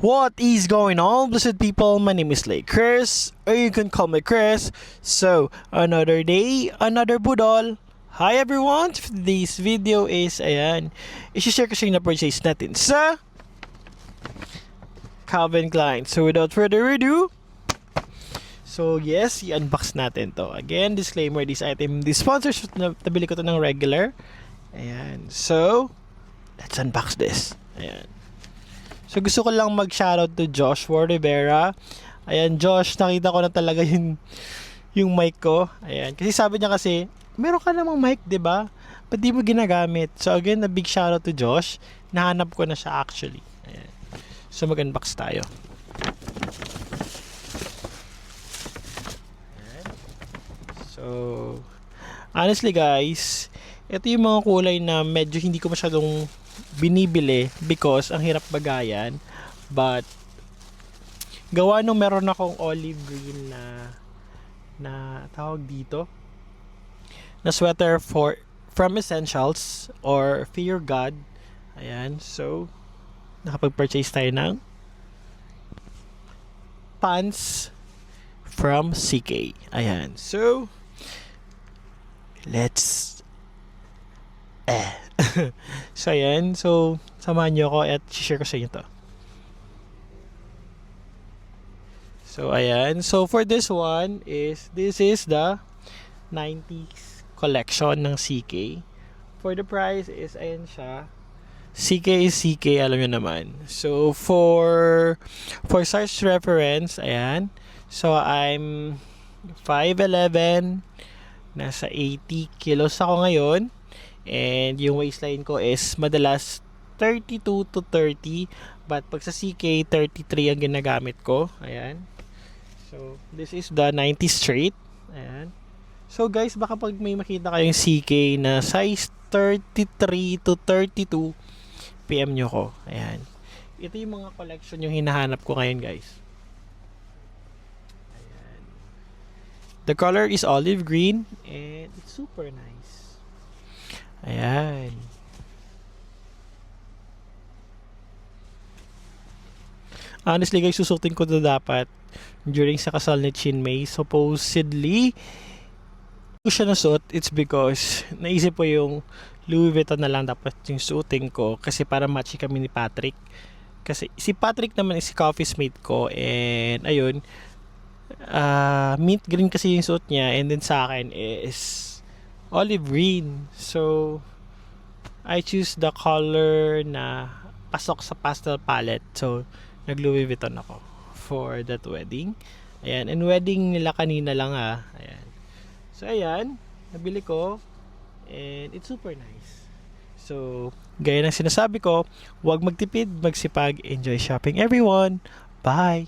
What is going on, blessed people? My name is Lay Chris, or you can call me Chris. So, another day, another budol. Hi everyone! Today's video is, i-share ko sa inyo na purchase natin sa Calvin Klein. So, without further ado, yes, i-unbox natin to. Again, disclaimer, this sponsors, nabili ko to ng regular. Ayan. So, let's unbox this. Ayan. So, gusto ko lang mag-shoutout to Joshua Rivera. Ayan, Josh, nakita ko na talaga yung mic ko. Ayan. Kasi sabi niya kasi, meron ka namang mic, di ba? Ba't di mo ginagamit? So, again, a big shoutout to Josh. Nahanap ko na siya actually. Ayan. So, mag-unbox tayo. Ayan. So, honestly guys, ito yung mga kulay na medyo hindi ko masyadong binibili because ang hirap bagayan, but gawa nung meron akong olive green na tawag dito na sweater from Essentials or Fear God. Ayan, so nakapag-purchase tayo ng pants from CK. Ayan, so let's so ayan, so samahan nyo ako at share ko sa inyo to. So ayan, so for this one this is the 90s collection ng CK. For the price is, ayan siya, CK is CK, alam nyo naman. So for size reference, ayan, so I'm 5'11", nasa 80 kilos ako ngayon. And yung waistline ko is madalas 32 to 30. But pag sa CK, 33 ang ginagamit ko. Ayan. So, this is the 90 straight. Ayan. So guys, baka pag may makita kayong CK na size 33 to 32, PM nyo ko. Ayan. Ito yung mga collection yung hinahanap ko ngayon guys. Ayan. The color is olive green and it's super nice. Ayan. Honestly guys, susutin ko na dapat during sa kasal ni Chinmay. Supposedly, ko siya nasuot, it's because naisip ko yung Louis Vuitton na lang dapat yung suotin ko kasi para matchy kami ni Patrick. Kasi si Patrick naman is si office mate ko and ayun, mint green kasi yung suot niya and then sa akin is olive green. So I choose the color na pasok sa pastel palette. So nag Louis Vuitton ako for that wedding. Ayan, and wedding nila kanina lang Ayan. So ayan, nabili ko and it's super nice. So gaya ng sinasabi ko, huwag magtipid, magsipag, enjoy shopping everyone. Bye.